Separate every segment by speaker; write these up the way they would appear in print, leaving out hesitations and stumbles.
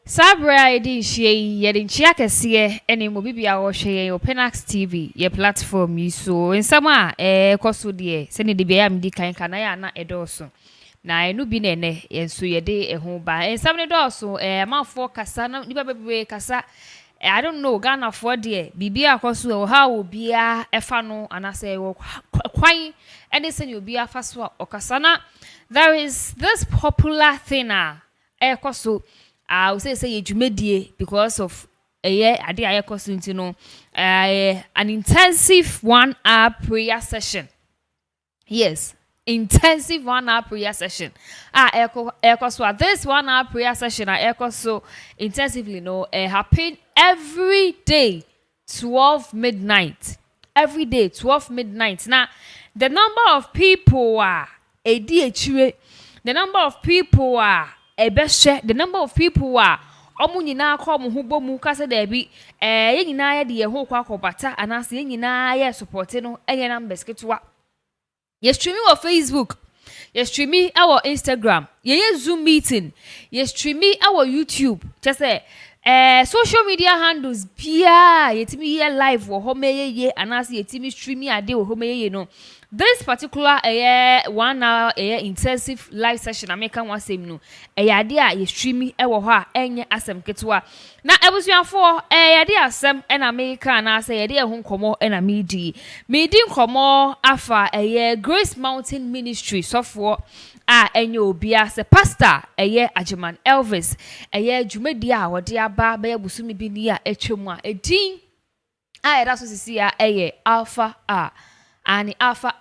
Speaker 1: Sabra idi she yedin chia kese ene mo bibia wo hwe ye Pinax TV ye platform yi so nsama koso de se ne de bia am di kan kana ya na edoso na enu bi na ene yenso yede eho ba nsam ne doso amafo kasa na nipa bebe kasa I don't know Ghana for de bibia koso ha obia efa no anase wo kwan ene se ne obia fa so okasa na there is this popular thing koso I will say you medie because of a year I did I an intensive 1 hour prayer session. Yes, intensive 1 hour prayer session. So this 1 hour prayer session so intensively happen every day 12 midnight. Every day 12 midnight. Now the number of people the number of people the number of who are omu nyina kom ho bomu kase da bi ye nyina ye de ho kwa kobata anase ye nyina ye support no enye numbers ketwa ye streaming on Facebook ye streaming our Instagram ye Zoom meeting ye streaming our YouTube just say social media handles bia ye timi ye live wo ho meye ye anase ye timi streaming ade wo ho meye no. This particular 1 hour intensive live session American one same no ade a ye streaming wo ho a enye asem ketwa na ebusuafo ade asem na America na say ade ho nkomo na medi nkomo afa Grace Mountain Ministry sofo enye obia se pastor Ajiman Elvis dwumadi a wode aba ba busumi bi ni a etwemu a edin era so sisi a Alpha A ani Alpha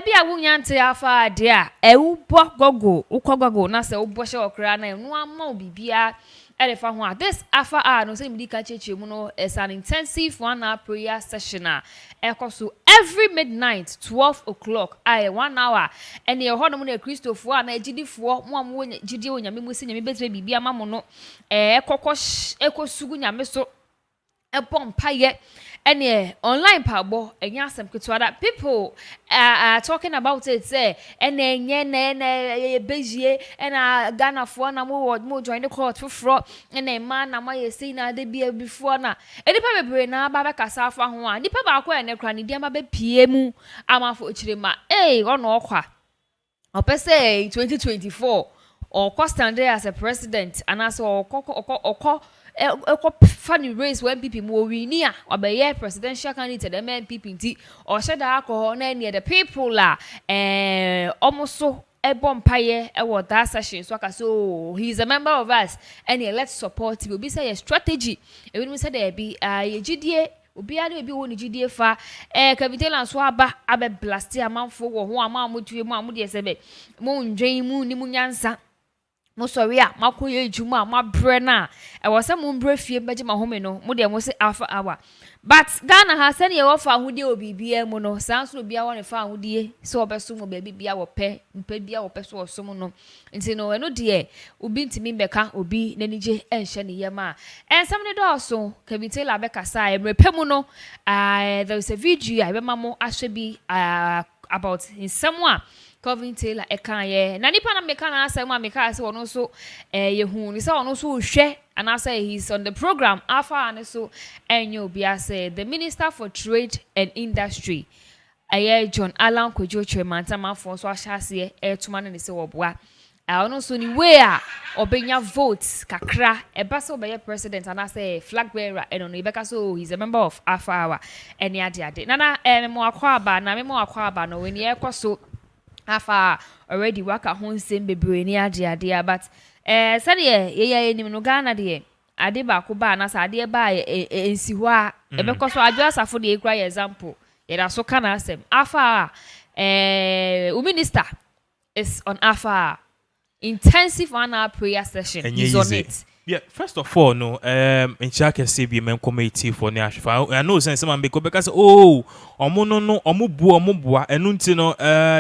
Speaker 1: bia wunyante Alpha de a ewubo gogo ukwogogo na se ubo hye okra na enu ama bibia elefa ho a this Alpha no say midi ka cheche mu no is an intensive 1 hour prayer session ekoso every midnight 12 o'clock 1 hour ene ho no na Christopher na agidifo mo am wo gidi onyame mu si nyame betre bibia mamo no ekosugu nyame so epompaye any online pabo enya asem ketwa that people are talking about it say enye na bezie na Ghana fo na mo join the court for na man na my say na de bia before na edipa bebre na ba be kasa afa ho a dipa ba kwa na kra ne dia ma be pie mu amafo chirema ono okwa opese 2024 or stand there as a president and as funny race when people more near or by presidential candidate the men people or shed alcohol near the people almost so a bompaye that session so he's a member of us and let's support will be say a strategy and we said there be a GDA obiara bi woni gidie fa kabitela so aba blast amanfo wo ho amamutu mu amude sebe mo ndwen mu ni munyansa mo sorry a makoye ejuma mabre na was some mbre fie beje ma home no mo de mo se Alpha hour but Ghana ha se ne ye wo fa hode obibia mu no sanso bia wo ne fa hode so obeso mo ba bibia wo pe mpa bia wo pe so osom no nti no eno de obi ntimi beka obi nanije enhye ne yema ensam ne do so kabitela beka sa emrepe mu no there is a video I be mamo ahwe bi about in someone Calvin Taylor ekaye na nipa na meka na asem meka say ono so yehu ni say ono so hwe and I say he's on the program Alpha and so enyo bia say the Minister for Trade and Industry John Alan Kojo Chemantama for so ahase etuma ne say woboa ono so ni way a obenya votes kakra eba so be president and I say flag bearer eno no ibeka so he's a member of Alpha hour eni ade nana memo akwa aba no when ye kwaso Alpha already waka hon sem bebre ni ade but sade ye enim no Ghana de ade ba ko ba na sa ade ba ensi ho a ebekọ so adwo asafo de ekura example ye da so kana asem Alpha minister is on Alpha intensive 1 hour prayer session is on it.
Speaker 2: Yeah, first of all, no, in Chaka CB men committee for Nashfa. I know since someone because omu bua enuntino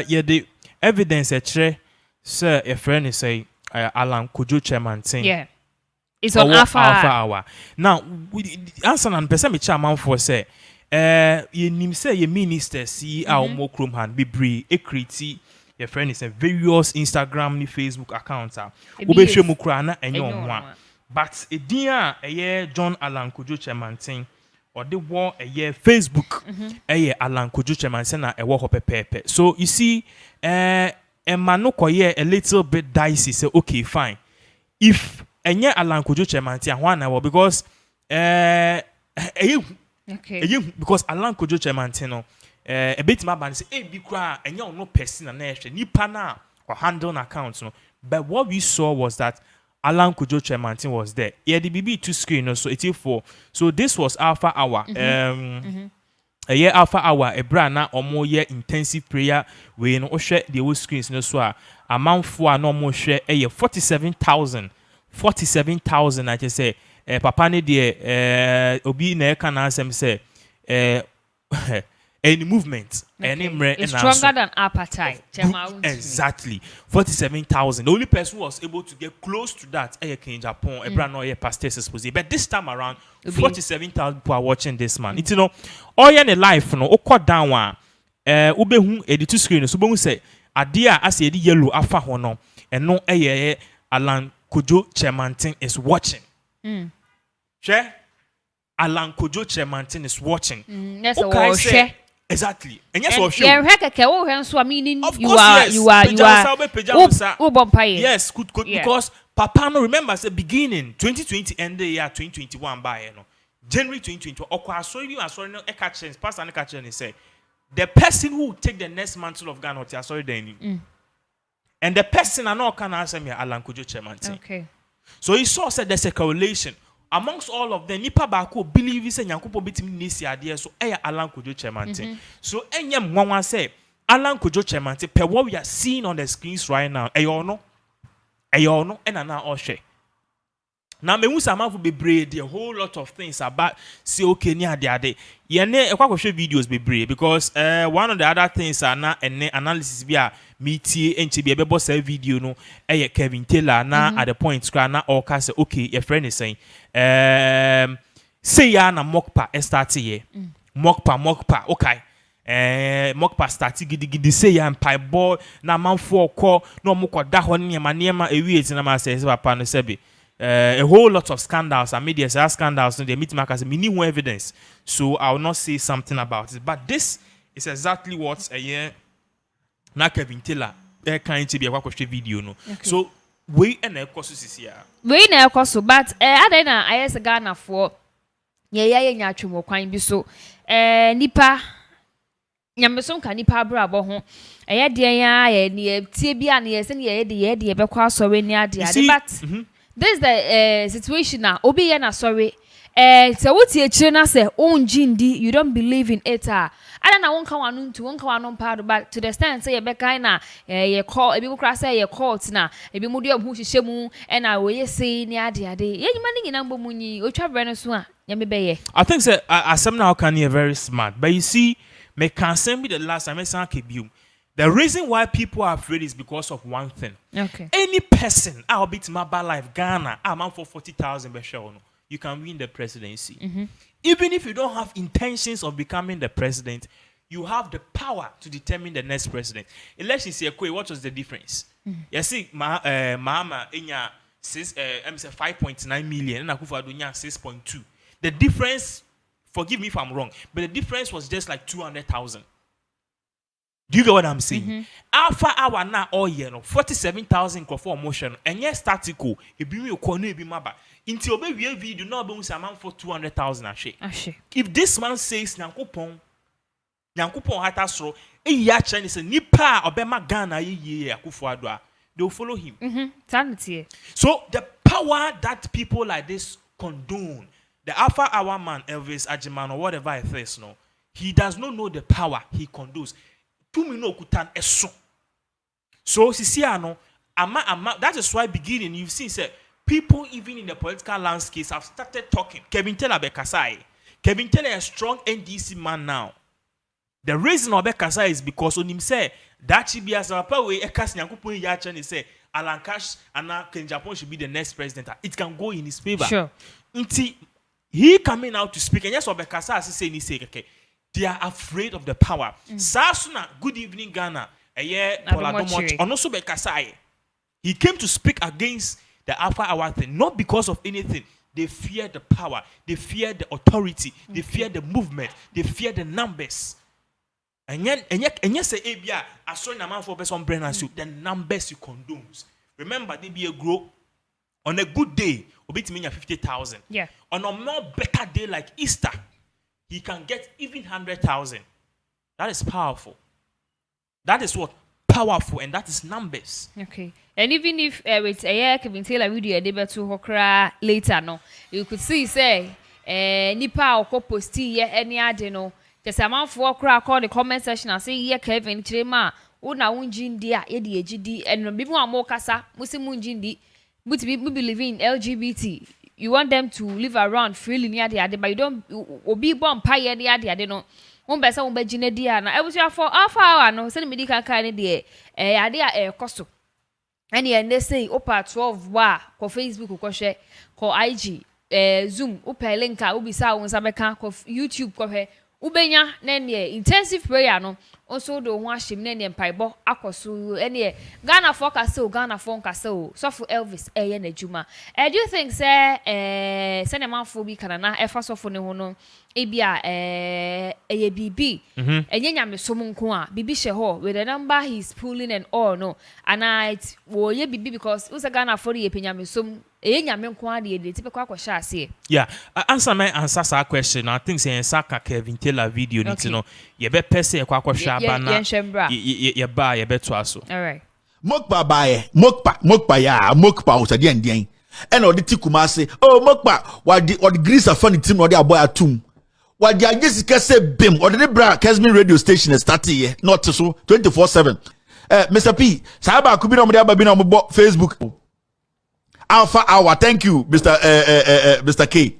Speaker 2: yeah the evidence a sir a friend is say Alan Kojo chairman thing.
Speaker 1: Yeah. It's on Alpha
Speaker 2: hour. Now answer and person me chairman for say you nim say your minister see our mo krom hand be bre equity your friend is a various Instagram ni Facebook accounts ube hwe mu kra na enyo ho a but a dear a year John Alan Kojo Chemantin or the war a year Facebook a year Alan Kojo Chemantin a war pepe. So you see, a manoko ye a little bit dicey. Say okay, fine. If a year Alan Kojo Chemantin one hour because because Alan Kojo Chemantino a bit my band say hey be cry and you no person and nation ni pana or handle accounts no. But what we saw was that Alan Kojo Chemantin was there. Yeah, the BB2 screen so 84. So this was Alpha Hour. A year Alpha Hour a brand or more year intensive prayer we no share the whole screens no so amount for no more share a year 47,000 I just say papa ne de obi na can answer say any movement any
Speaker 1: it's stronger than appetite.
Speaker 2: Exactly 47,000. The only person who was able to get close to that in Japan a brand new pastors exposé, but this time around 47,000 people are watching this man. It's all in life no okọ down one ubehu editu screen so behu say adia as e yellow afa ho no eno Alan Kojo Chemantin is watching. Share Alan Kojo Chemantin is watching.
Speaker 1: Yes, okay,
Speaker 2: exactly. And yes, or
Speaker 1: sure.
Speaker 2: Yes, good. Because Papa no remember the beginning 2020 end the year 2021 by January 2020. I saw no catching pastor and catching and say the person who will take the next mantle of Ghana sorry then. And the person I know can answer me Alan Kojo Chemantin.
Speaker 1: Okay.
Speaker 2: So he saw said there's a correlation amongst all of them. Nipa bako believe he say Nyankopon betimi nisi ade so Alan Kojo Chemantin. So enyam nwanwa say Alan Kojo Chemantin per what we are seeing on the screens right now. Eyo no and na all share. Now me hu sama be braid a whole lot of things about see okay ni ade. Ye ne ekwa share videos be braid because one of the other things are na analysis bi a meetie enche bi ebebo say video no Kevin Taylor na at the point scra na all say okay your friend is saying say ya na mokpa start here mokpa okay mokpa start gidi say ya mpai boy na manfo call no mokọ da ho ne ma ewie ti na ma say papa no say be a whole lot of scandals and media scandals no they meet markers me need evidence so I will not say something about it, but this is exactly what a year na Kevin Taylor kind to be a watch video no. Okay. So we and a course is here.
Speaker 1: We na course but other na I as a Ghana for ye nyatwemo kwan bi so nipa nyamesom ka nipa bra bo ho de ya ye ne tie bia na ye se ne ye de be kwa sori ni ade but this is the situation now obi ye na sorry so what you children say own jindi you don't believe in it I don't know won't come part but to the stand say be kind na ye call e be kra say ye court na e be mudi obu hihye mu e na we say ni ade ye nyima ni nyina mbom nyi otwa bre no so a nyame be ye.
Speaker 2: I think say asem now can be very smart, but you see me can send me the last time I say kebium. The reason why people are afraid is because of one thing.
Speaker 1: Okay.
Speaker 2: Any person I'll beat my bad life Ghana I'm for 40,000 be sure no. You can win the presidency. Even if you don't have intentions of becoming the president, you have the power to determine the next president. Election say, what was the difference? You see, Mama Enya 5.9 million and Akufo-Addo 6.2. The difference, forgive me if I'm wrong, but the difference was just like 200,000. Do you get what I'm saying? Alpha Hour now all year, 47,000 for motion, and yes, statical. If you corner be maba. Until we video now be amount for 200,000 ashe. If this man says Nyankopon hata sro, ya Chinese nipa obema Ghana ye Akufo-Addo, they will follow him. So the power that people like this condone, the Alpha Hour man, Elvis Ajiman or whatever it is, no, he does not know the power he condones. So Sisiano, that is why beginning you've seen say people even in the political landscape have started talking. Kevin Taylor Bekasai. Kevin Taylor is a strong NDC man now. The reason of Bekasai is because on him say that should be as a power way Ekas Nyankopon Yachan say Alan Cash and Ken Japan should be the next president. It can go in his favor.
Speaker 1: Sure.
Speaker 2: Until he coming out to speak and yes, Bekasai say ni say okay. They are afraid of the power. Sasuna, good evening, Ghana. He came to speak against the alpha hour thing, not because of anything. They fear the power, they fear the authority, they fear the movement, they fear the numbers. And yet say Abia, I saw a man for best on brain and you, the numbers you condones. Remember, they be a grow on a good day, obey to mean 50,000.
Speaker 1: Yeah.
Speaker 2: On a more better day like Easter, he can get even 100,000. That is powerful. That is what? Powerful, and that is numbers.
Speaker 1: Okay. And even if with a year can tell a video a debate to Hokra later, no, you could see say nipa or posti any adeno. Just a man for crack on the comment section and say, yeah, Kevin Chema, una unjin dia, edi GD, and maybe one more casa, Musimunjindi, but we believe in LGBT. You want them to live around freely near the other, but you don't be born pie near the other, no. One person will be Ginedia. I was here for half hour, no, send me the kind of day, idea costo. And they say, Opa 12 wa, ko Facebook, ko share, ko IG, Zoom, Opa linka, Ubi Sounds, American, ko YouTube, ko he. Ubenya nenye intensive prayer no also do ho ahyem nenye mpaibo akoso ene Ghana for kase o Ghana for kase o so for Elvis eye na djuma do you think say ne manfo bi kana na efa so for ne ho no ebia eye bibi enye nyamesom nko a bibi hye ho with the number he's pulling and all no and it wo ye bibi because we say Ghana for ye penyamesom nyame nko a de de tipe kwa kwahye ase.
Speaker 2: Yeah, answer that question. I think say Saka Kevin Taylor video need to know ye be pese kwa kwahye abana ye ba ye beto aso.
Speaker 1: All right.
Speaker 3: Mokpa bae mokpa ya mokpa o sade ndien e na odi tikuma ase oh mokpa wadi grease afani team no odi aboy atum wadi agesika se bim odi bra Kesmin radio station start here not so 24/7 Mr P saba akubi no mo de ababi na mo bo Facebook Alpha Hour. Thank you, Mr. K.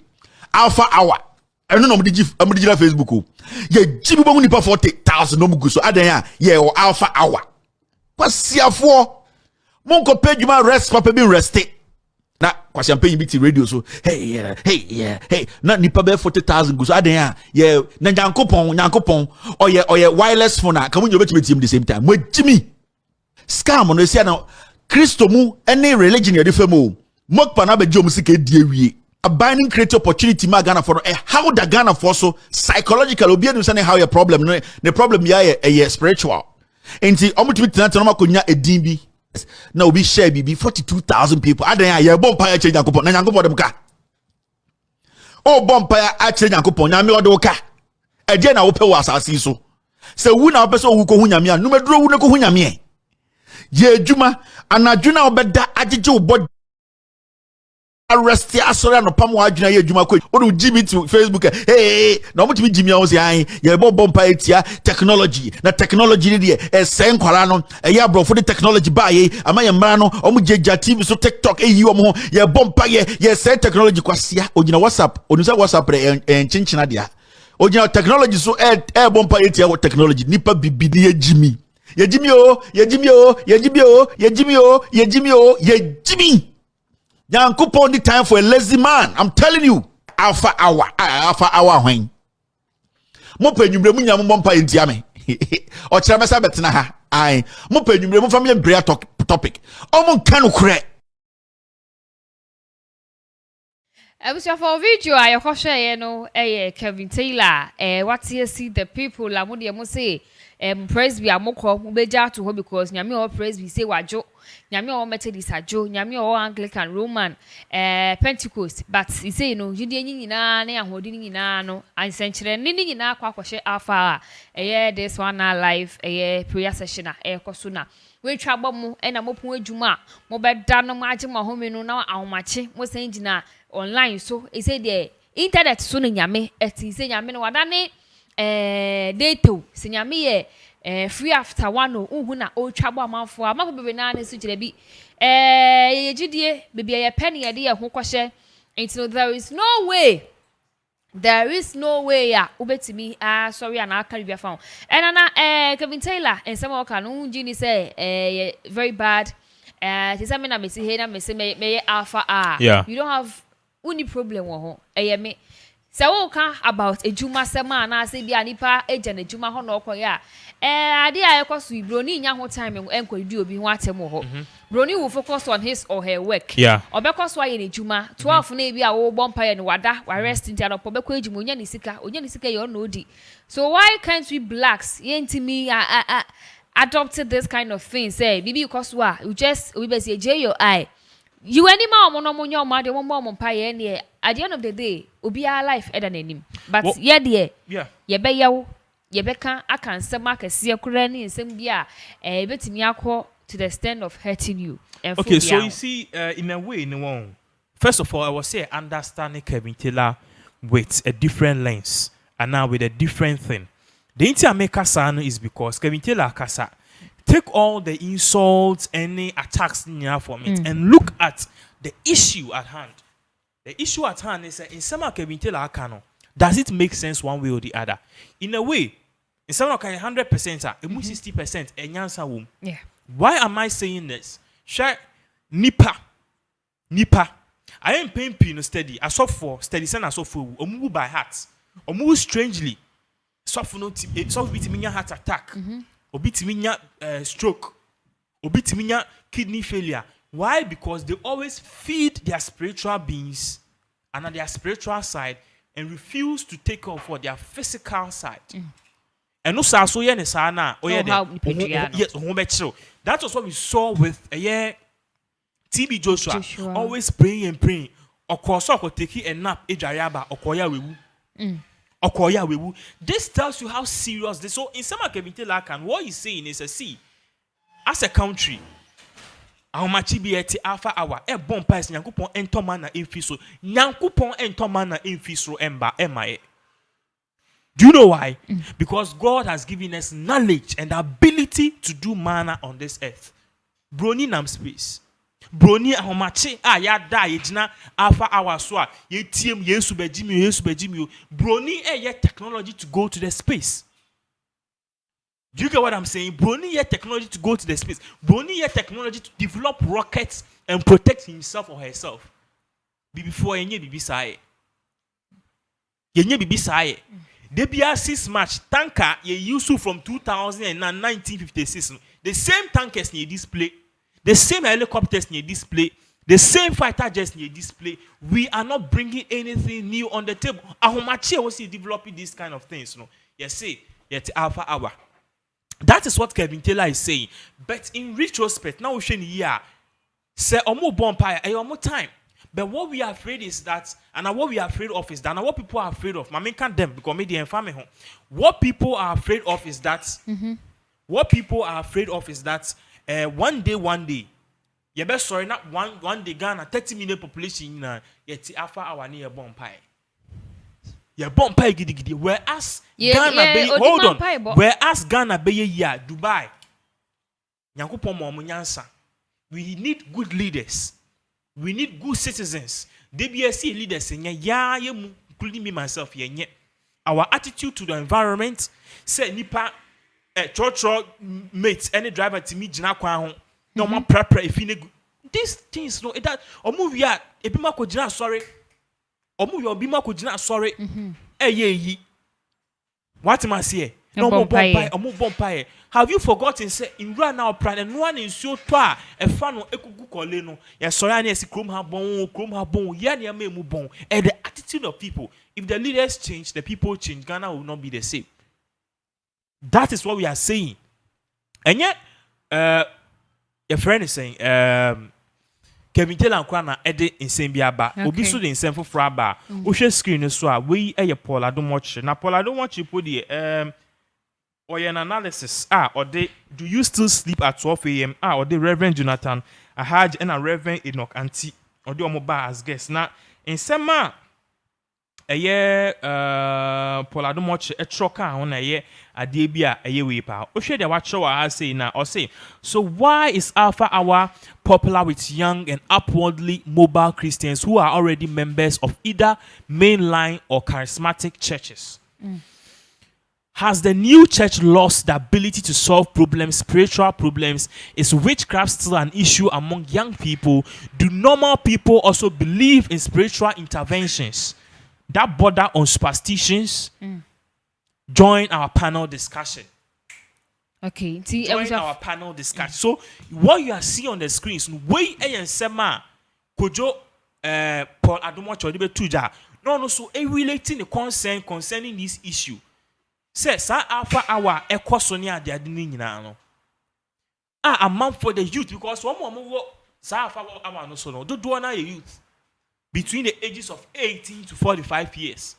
Speaker 3: Alpha Hour. I don't know I'm digital Facebook. Yeah, Jimmy Bongi pa 40,000 no mugu so adan yeah Alpha Hour. What's here for? Monko page you man rest papa be rested. Na kwasi pay BT radio so hey na nipa be 40,000 go so adan yeah na nyankopon oye wireless phone ka munyo betimi the same time. Mo Jimmy scam no sia na Christo mu any religion ye defemo mokpa na beje omusika die wie a binding create opportunity ma Ghana for how the Ghana for so psychological obi anu say how your problem no the problem ya spiritual enti omutumi tena no makonya edin bi na obi share bibi 42,000 people adan ya bompa ya change yakopon na yakopon dem ka o bompa ya a change yakopon nyame ode wo ka eje na wo pe wo asase so se wu na wo pe so wu ko hu nyame a no meduro wu na ko hu nyame ye adwuma anadwuna obeda agege wo arrest asori no pam wa adwuna ye adwuma ko o Jimmy to Facebook hey na mo timi Jimmy on say an ye bompa etia technology na technology ni de sen kwara no ye abrofo de technology ba ye ama ye mra no o mo jeja TV so TikTok eyi o mo ye bompa ye sen technology kwasia ogina WhatsApp onu say WhatsApp enchinchina dia ogina technology so bompa etia technology nipa bibi ni ye Jimmy ye Jimmy. Yankupon the time for a lazy man. I'm telling you. Alpha hour when. Mo pe nyumre mu nyam bompa entia me. O kira mesa betina ha. Ai. Mo pe nyumre mu family prayer topic. O mo kan ukure.
Speaker 1: So for video I share no Kevin Taylor what you see the people la mo de mo say praise be amoko mo beja to ho because nyame o praise be say wajo nyame o Methodist ajo nyame o Anglican Roman Pentecost but he say no jide nyina na ahodi nyina no ansenchere ni nyina kwakwohye afa this one live prayer session koso na we twaba mu na mo pon adwuma mo beda no maage ma home no na ahomache mo san gina online so he say the internet so no nyame eti say nyame no wadane data se nyame ye free after one no uhu na o twabo amanfo amako bebe na na so kire bi ye gidie bebe ye pen ye de ye ho kwhye until there is no way ya ubetimi sorry and I carry found and na Kevin Taylor and some oka no gini say very bad say me na me say me alpha you don't have any problem wo ho me Se wo ka about ejuma sema na ase bia nipa eja na ejuma ho na okoya ade a ekoso ibroni nya ho time enkwadi obi ho atem ho broni will focus on his or her work obekoso aye na ejuma 12 na ebi a wo bompa ye ne wada wa rest ntia no pobeko ejuma onya ni sika ye no odi. So why can't we blacks yentimi adopted this kind of thing say bibi because wa you just we be say your eye you any ma omo no nya omo de omo mpa ye ne at the end of the day obi our life eda nanim but ye de ye be yewo ye be kan aka nsem akase kura ni nsem bia betimi akọ to the extent of hurting you.
Speaker 2: Okay, so you see in a way in one first of all I was say understanding Kevin Taylor with a different lens and now with a different thing. The inti make kasa is because Kevin Taylor kasa take all the insults, any attacks from it, and look at the issue at hand. The issue at hand is in some Kevin Taylor Kano, does it make sense one way or the other? In a way, in some 100%, 60%, and answer womb.
Speaker 1: Yeah.
Speaker 2: Why am I saying this? Share nipa. I am paying pino steady. I saw for steady send I saw for move by heart. Or move strangely. Suffer no bitiminya heart attack. Or bitiminya stroke. Or bitiminya kidney failure. Why? Because they always feed their spiritual beings and on their spiritual side and refuse to take off for their physical side. And no so yeah ne sana yes that was what we saw with TB Joshua always praying okoso take a nap ejariaba okoya wewu. This tells you how serious this. So in some Kevin Lakan, what he's saying is as a country how much be at alpha hour e bon pass nyankopon entoma na emfiso nyankopon entoma na emfiso emba emae. Do you know why? Because God has given us knowledge and the ability to do manna on this earth. Broni nam space. Broni ahomache ya da yejina alpha hour so ye tiem yesu bejimi. Broni ye technology to go to the space. Do you get what I'm saying? Broni ye technology to go to the space. Broni ye technology to develop rockets and protect himself or herself. Before yenye bibi sae. Yenye bibi sae. Debia 6 March tanker ye used from 2000 and 1956. The same tankers near display, the same helicopters near display, the same fighter jets near display. We are not bringing anything new on the table. Ahomache was developing these kind of things. No, yes, say yet alpha hour. That is what Kevin Taylor is saying. But in retrospect, now we here say omo bonfire omo time. But what we are afraid is that, and what we are afraid of is that, and what people are afraid of, I can't them because me the family home. What people are afraid of is that, one day, you best sorry not one day Ghana 30 million population yet alpha hour near bonfire. Yeah, bonfire gidi. Whereas Ghana be Dubai. Nyankopon mo nyansa. We need good leaders. We need good citizens. DBSC leaders, including me myself, our attitude to the environment, say nipa church mates, any driver to me jina kwa no more prepare if you these things no that or move ya ebima ko jina sorry or move your bima ko jina sorry ye what am I say? No more bonfire. Have you forgotten say in run now plan and one in so toa a fan no ekugu kole no ya sorry ani esi krom ha bon ya ne ma mu bon and the attitude of people, if the leaders change, the people change, Ghana will not be the same. That is what we are saying. And yet your friend is saying Kevin Taylor Kwana ede insem bia ba obi so de insem foforo aba o hwe screen so a we Paul Adomoche na Paul Adomoche po de or an analysis or they do you still sleep at 12 a.m. Or the Reverend Jonathan Ahaj and a Reverend Enoch Auntie or the Omoba as guests now in summer a year Paul Adomoche a troka on a year a debia a year weeper or share the watch show I say now or say so why is Alpha Hour popular with young and upwardly mobile Christians who are already members of either mainline or charismatic churches? Has the new church lost the ability to solve problems, spiritual problems? Is witchcraft still an issue among young people? Do normal people also believe in spiritual interventions? that border on superstitions, join our panel discussion.
Speaker 1: Okay.
Speaker 2: Join our panel discussion. So what you are seeing on the screens, way and sema kojo Paul Adumocho debe tuja. No, so relating the concern concerning this issue. Says alpha hour ekosonia de adini nyina no. A month for the youth because one more sa alpha hour no so no. Do na youth between the ages of 18 to 45 years.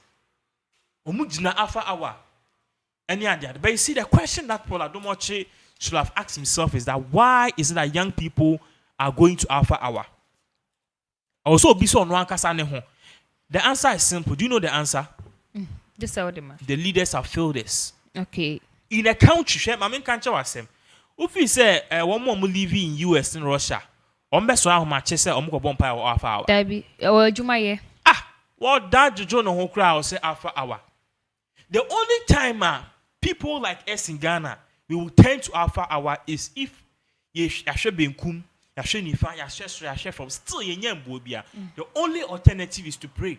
Speaker 2: Omujina alpha hour. Any idea? But you see, the question that Paul Adumoche should have asked himself is that why is it that young people are going to alpha hour? Also, the answer is simple. Do you know the answer?
Speaker 1: Just tell them.
Speaker 2: The leaders have failed us.
Speaker 1: Okay.
Speaker 2: In a country, I mean, can't you say? If you say one more living in US and Russia, best how much say bomb or alpha hour.
Speaker 1: Debbie, or Jumaye.
Speaker 2: What that Jojo no crowd say alpha hour. The only time people like us in Ghana we will turn to alpha hour is if you should be kum, you should nifa, you should from still the only alternative is to pray.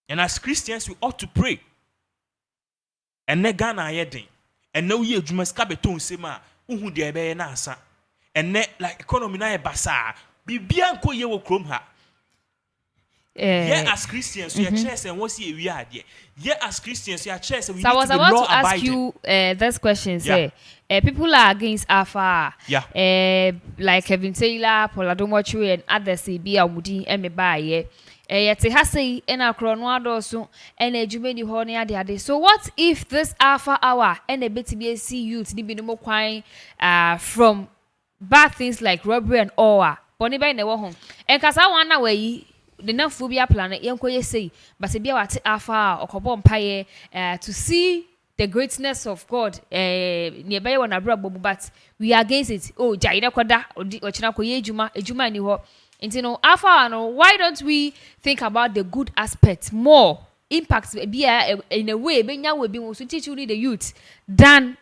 Speaker 2: And as Christians we ought to pray. And ne Ghana yedin. And no ye jumas kabeton sema uhu de ebe na asa. And ne like economy na e basa. Bibia nko ye wo krom ha. Yeah, as Christians, we are chess and what's here we are there. Yeah, as Christians, we are chess and we
Speaker 1: so
Speaker 2: need
Speaker 1: I was
Speaker 2: to be
Speaker 1: about
Speaker 2: law
Speaker 1: to ask
Speaker 2: abiding.
Speaker 1: you this question. Say, people are against Alpha.
Speaker 2: Yeah.
Speaker 1: Like Kevin Taylor, Paul Adumoche, and others say be a woody and me buy. Yet it has say in a chrono so and a Jumeni honey at the other. So what if this Alpha hour and a BTBC youth need be no more crying from bad things like robbery and all? Bonnie by the home. And cause I want away. The non-phobia planet, young Koye say, but a beer alpha or cobom pie to see the greatness of God nearby one abroad, but we are against it. Oh, Jaina Koda or Chinakoye Juma, a Juma ni ho. And you know, alpha, why don't we think about the good aspects more? Impacts be in a way, being now will be most to teach you the youth than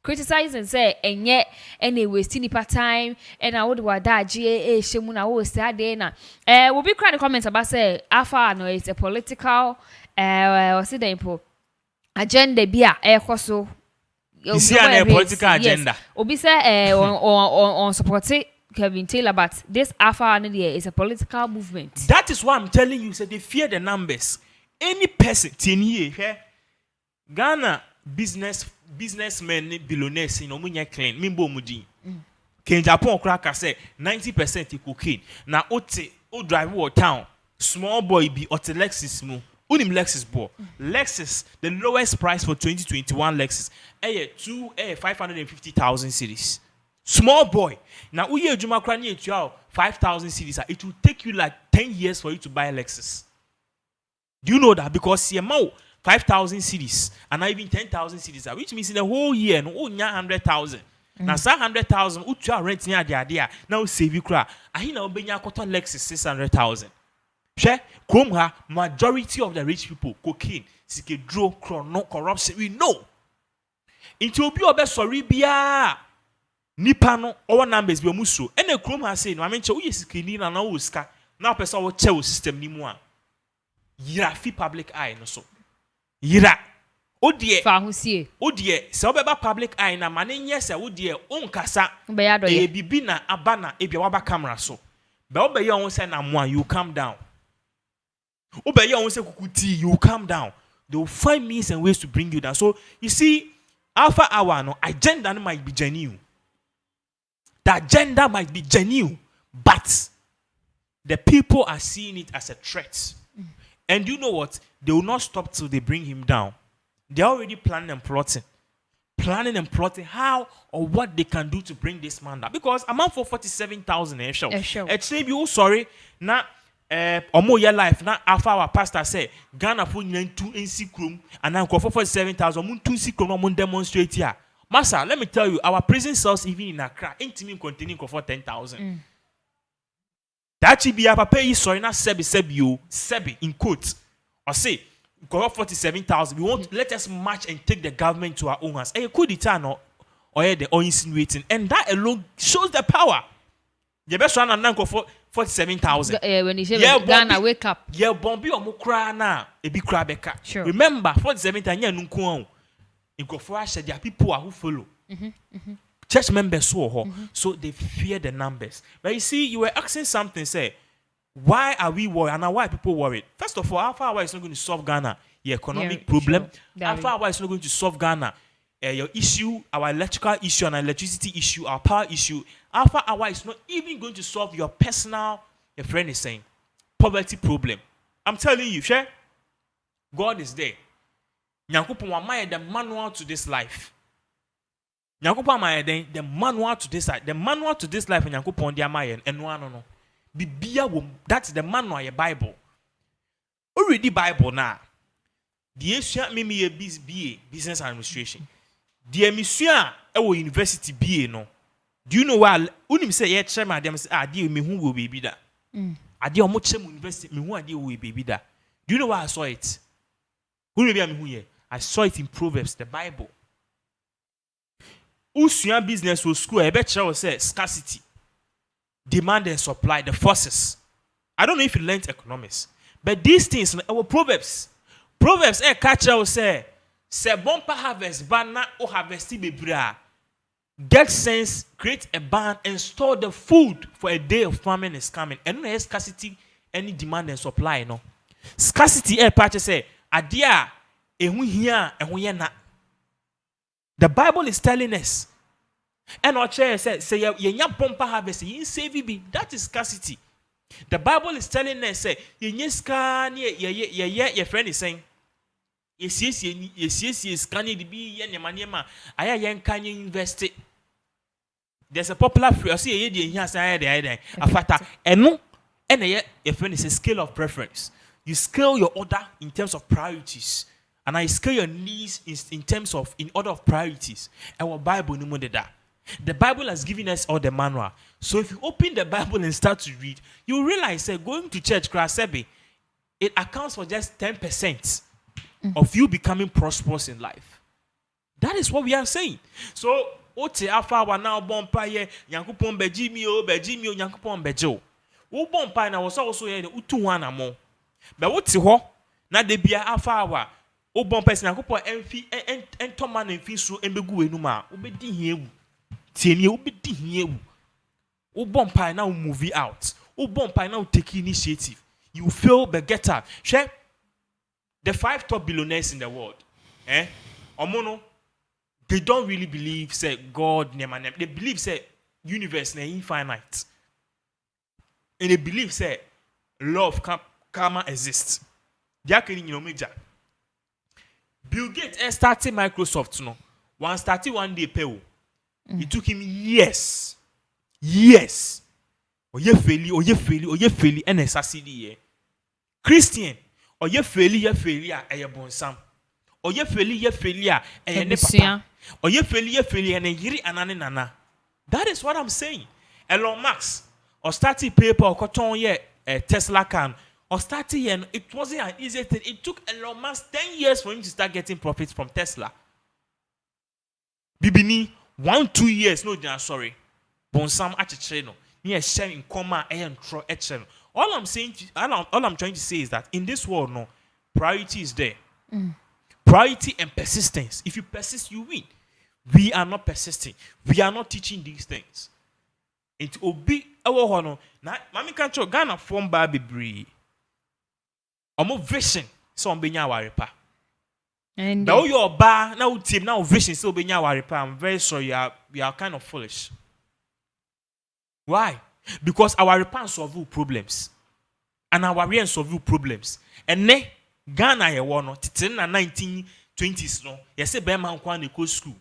Speaker 1: criticize and say, and yet, anyway, still time, and I would want that GAA, Shemuna, was sad dinner. We'll be crying comments about say, Alpha, no, it's a political, or see the agenda, be a coso.
Speaker 2: You see a political agenda.
Speaker 1: Obi say, on supporting Kevin Taylor, but this Alpha is a political movement.
Speaker 2: That is why I'm telling you, say they fear the numbers. Any person, here, Ghana businessmen billionaires in omunya clean mimbo mudi ken Japan cracker say 90% cocaine na o drive or town small boy be or Lexus mu unim Lexus boy Lexus the lowest price for 2021 Lexus 550,000 cedis small boy now uye adwuma kra na etua 5,000 cedis it will take you like 10 years for you to buy a Lexus. Do you know that? Because CMO 5,000 cedis and not even 10,000 cedis, which means in the whole year, no, 100,000. Now, 100,000, you are renting the idea. Now, save you cry. I know Benya Cotton Lexus 600,000. Share, Kromha, majority of the rich people, cocaine, sike draw, chrono, corruption, we know. Into be your best sorry, bia Nipano, our numbers be muso. And the Kromha say, no, I mean, you is cleaning and now ska. Now, person will tell system ni moi. Yira fi public eye, no so. Yira odie se obeba public eye na mane nye se odie onkasa e bibi na abana e bia waba camera so be obeye on se na moa you calm down obeye on se kukuti you calm down. They will find means and ways to bring you down. So you see alpha hour no agenda might be genuine, the agenda might be genuine, but the people are seeing it as a threat. And you know what? They will not stop till they bring him down. They're already planning and plotting how or what they can do to bring this man down. Because amount for 47,000 sure. It's you sorry na omo your life na after our pastor say Ghana for 2 NC room and now for 47,000 mun 2 NC room mun demonstrate here. Master, let me tell you, our prison cells even in Accra ain't even containing for 10,000. That should be a papa is sorry na sebi in quotes. Or say, go up 47,000. We won't let us march and take the government to our own hands. And you could return or the insinuating. And that alone shows the power. The best one and for 47,000.
Speaker 1: When you say Ghana, wake up.
Speaker 2: Yeah, Bombi or Mukra na a big crabeka.
Speaker 1: Sure.
Speaker 2: Remember, 47,000 yen nunkuon. In Kofra, there are people who follow. Church members so they fear the numbers. But you see, you were asking something, say, why are we worried? And why are people worried? First of all, Alpha Hour is not going to solve Ghana, your economic problem.
Speaker 1: Sure.
Speaker 2: Alpha Hour is not going to solve Ghana, your issue, our electrical issue, and our electricity issue, our power issue. Alpha Hour is not even going to solve your personal, your friend is saying, poverty problem. I'm telling you, share. God is there. Nyankopon wamaye the manual to this life. Nyankopon wamaye the manual to this life. The manual to this life Nyankopon di amaye eno no. Bibia wo, that's the manual your Bible. Already Bible na. The esua me ye BA, business administration. The emisua e wo university BA no. Do you know why unim say ye chairman dem say ade me hu wo baby da. Ade o mo chem university me hu ade wo baby da. Do you know why I saw it? Who maybe I'm here? I saw it in Proverbs, the Bible. Usua business or school, I bet you will say scarcity, demand and supply, the forces. I don't know if you learned economics, but these things are Proverbs. Proverbs, catch will say bumper harvest, banana or harvesting bebra. Get sense, create a barn and store the food for a day of famine is coming. And no scarcity, any demand and supply, no. Scarcity, patch say, adia. The Bible is telling us, and our chair says, say, ye bumper harvest, ye save be. That is scarcity. The Bible is telling us, say, ye scan, your friend is saying, yes, scanning the be yen manema. I yan can you invest it? There's a popular phrase, I see a here, say, a fata, and no, and your friend is a scale of preference. You scale your order in terms of priorities. And I scale your needs in terms of, in order of priorities. And what Bible no more that. The Bible has given us all the manual. So if you open the Bible and start to read, you realize that going to church, it accounts for just 10% of you becoming prosperous in life. That is what we are saying. So, Ote Alpha wa now bompaye, Yankupon Bejimio, Yankupon Bejo. O bompa na was also here, Utuana mo. But what's ho? Na de bia Alpha wa. O bon person Yankopon enfi entoman enfi so embegu enuma obedi hiewu tieni obedi hiewu o bon pai na move out o bon pai na take initiative you feel better share the 5 top billionaires in the world omono they don't really believe say God they believe say universe na infinite and they believe say love karma exists they are killing major. Bill Gates started Microsoft no. One started one day pay. It took him years. Oye faili and succeed. Christian, oye faili a bonsam. Oye faili a ne papa. Oye faili and yiri anane nana. That is what I'm saying. Elon Musk or started paper or cotton Tesla can. Or starting and it wasn't an easy thing. It took Elon Musk 10 years for him to start getting profits from Tesla. Bibini 1-2 years sorry. Bonsam achecheno. Near sharing comma and tro etchen. All I'm trying to say is that in this world, no, priority is there. Priority and persistence. If you persist, you win. We are not persisting. We are not teaching these things. It will be our honor. Now, Mami Kancho Ghana form Baby Bree. Omo vision so ombenya warepa. And now your bar now team now vision so ombenya warepa. I'm very sorry you are kind of foolish. Why? Because our repan solve problems. And our rean solve problems. And ne Ghana ye wono titin na 1920s no. Yese be man kwa na go school.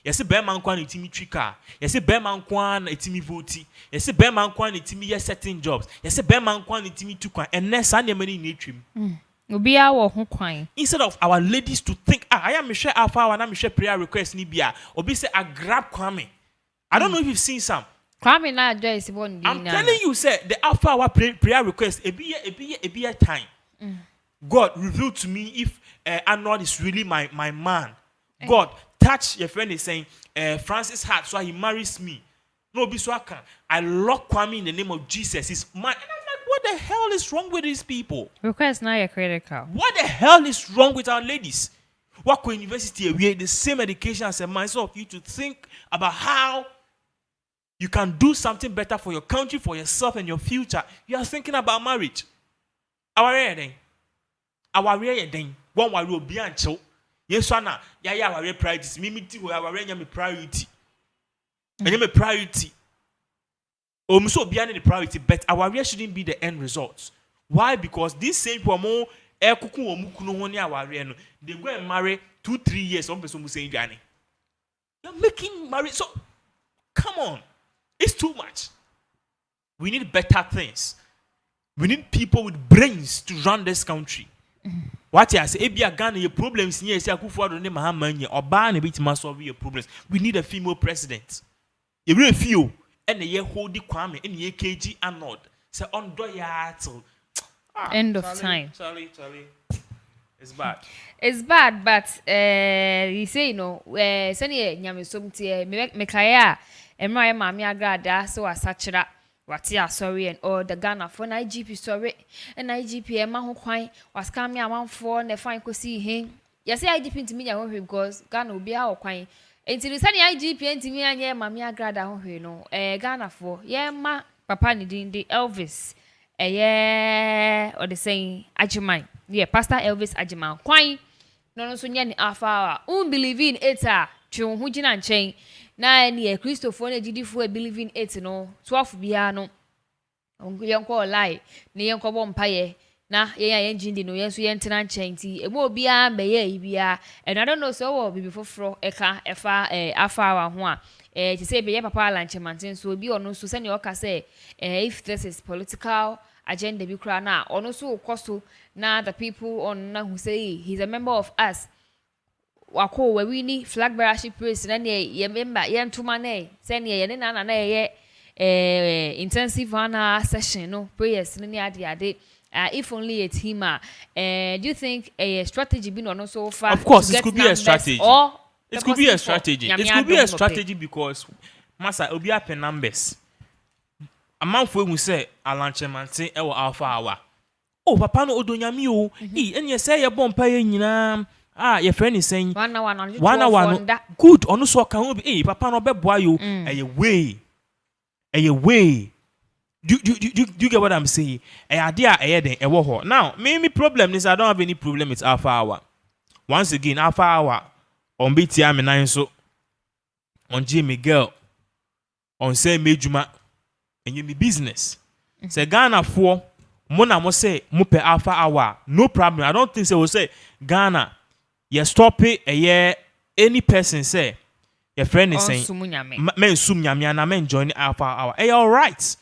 Speaker 2: Yese be man kwa na timi trika. Yese be man kwa na timi vote. Yese be man kwa na timi yes certain jobs. Yese be man kwa na timi tukwan. And ne sa na many ni trim.
Speaker 1: Obi a wo ho kwan.
Speaker 2: Instead of our ladies to think, I am share alpha and I'm share prayer request ni bia. Obi say I grab Kwame. I don't know if you've seen some.
Speaker 1: Kwame na address one.
Speaker 2: I'm telling you, say the alpha our prayer request a be time. God revealed to me if Arnold is really my man. God touch your friend is saying Francis heart so he marries me. No, Biswaka. I lock Kwame in the name of Jesus. He's mine. And I'm like, what the hell is wrong with these people?
Speaker 1: Request now you're critical.
Speaker 2: What the hell is wrong with our ladies? Wako University, we have the same education as a man. So of you to think about how you can do something better for your country, for yourself, and your future. You are thinking about marriage. Our reading. One will be until. Yes, Anna. Yeah, our priorities. Mimi too, our priority. And you priority. So beyond the priority, but our real shouldn't be the end results. Why? Because this same people they go and marry 2-3 years. Some person will say, Johnny, you're making marriage. So come on, it's too much. We need better things. We need people with brains to run this country. What I say, Ebia Ghana, your problems here. Say, Akufo Addo ne Mahama or ban a bit must solve your problems. We need a female president. You really feel. And the year hold the Kwame and the KG Arnold. Say on do ya till
Speaker 1: end of time.
Speaker 2: Charlie. It's bad.
Speaker 1: It's bad, but you say sani nyame somtie me kaya emra mama agrada so asachira wati sorry and all the Ghana for na IGP sorry and IGP e ma ho kwan was come me amanfo na fine ko see him. You say IGP ntimi nya ho because Ghana obi a okwan. Enti sani IGP ntimi anya mama agrada ho hwe no Ghana for ye ma papa ni din de Elvis or the saying Ajiman. Yeah, Pastor Elvis Ajiman. Kwan no so nya ni afa believe in it twu hu gina nchen na ni Christopher na gidifo believe in it no 12 bia no yenko lie ni yenko bo mpaye na yen engine no yen so yen tena nchen ti emo bia meye bia and I don't know so wo bibi foforo eka efa afa ho a to say be papa lunch manten so bi ono so se ne oka say if this is political agenda bi kra na ono so koso na the people on na who say he's a member of us wako we ni flag bearership praise na ne ye member ye ntuma na say ne ye na ye intensive one session no prayers ni ade if only a team do you think a strategy been on so far?
Speaker 2: Of course it could be a strategy. It could be a strategy. It could be a strategy because massa will be up in numbers. A month when we say Alanchemante or Alpha Hour. Oh, Papa no Odonyami o. And you say your bomb pay your friend is saying 1 hour. Good. On so can be Papa no be boy you a way. Do you get what I'm saying? Now, maybe problem is I don't have any problem with Alpha Hour. Once again, Alpha Hour on BTM 9 so on Jimmy Girl on say Mejuma and you be business. Say Ghana for Mona mo say Mupe Alpha Hour. No problem. I don't think they will say Ghana. You stop it a year. Any person say your friend is saying men sum nyame and men join Alpha Hour. Hey, all right.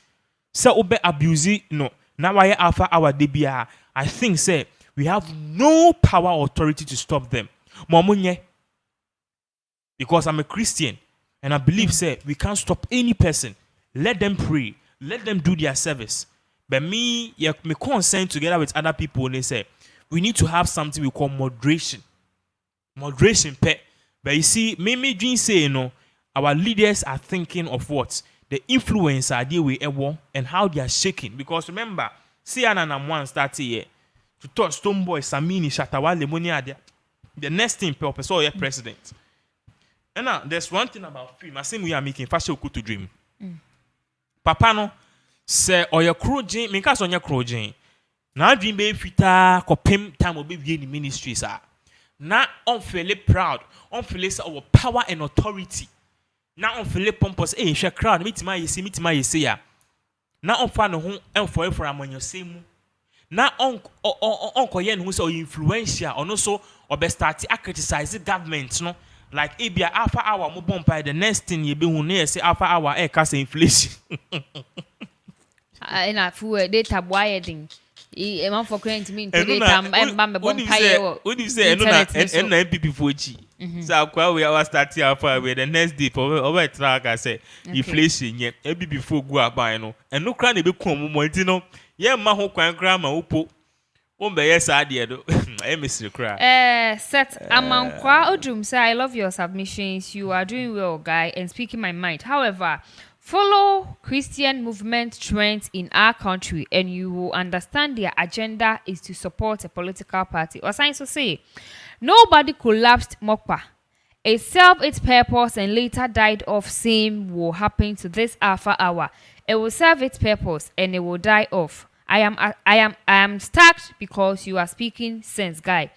Speaker 2: Say obe abuse no. Now why Alpha Hour DBR? I think say we have no power or authority to stop them. Momunye. Because I'm a Christian and I believe say we can't stop any person. Let them pray. Let them do their service. But me concerned together with other people and they say we need to have something we call moderation. Moderation pet. But you see, me dream say our leaders are thinking of what? The influence they will ever and how they are shaking. Because remember, CNN one started here to touch Stoneboy, Samini, Shatawa, Lemonia. The next thing, Professor, your president. And now there's one thing about film. I say we are making fashion to dream. Papa no say or your crowjin, me cause on your crowjin. Now dream be fita kopem time obe wie in ministries are. Now on feel proud, on feel our power and authority. Now on feel pompous, share crowd, meet my see ya. Now on fan home and for among your same. Now on koyen who so influential or no so or best start to criticize the government, no. Like Abia Alpha Hour mo bomb the next thing you be who say Alpha Hour cause inflation.
Speaker 1: And I fool data wiring. A man for crying to me data bomb
Speaker 2: what do you say and MPP for G. So we are starting Alpha where the next day for over track I say inflation yet before go up by no and no cranny be come mo yeah ma ho kwan grandma upo yes, I did. I miss you cry.
Speaker 1: Set Amankwa Odrum say I love your submissions. You are doing well, guy, and speaking my mind. However, follow Christian movement trends in our country, and you will understand their agenda is to support a political party. Or science to say, nobody collapsed Mokpa. It served its purpose and later died off. Same will happen to this Alpha Hour. It will serve its purpose and it will die off. I am stuck because you are speaking sense, guy.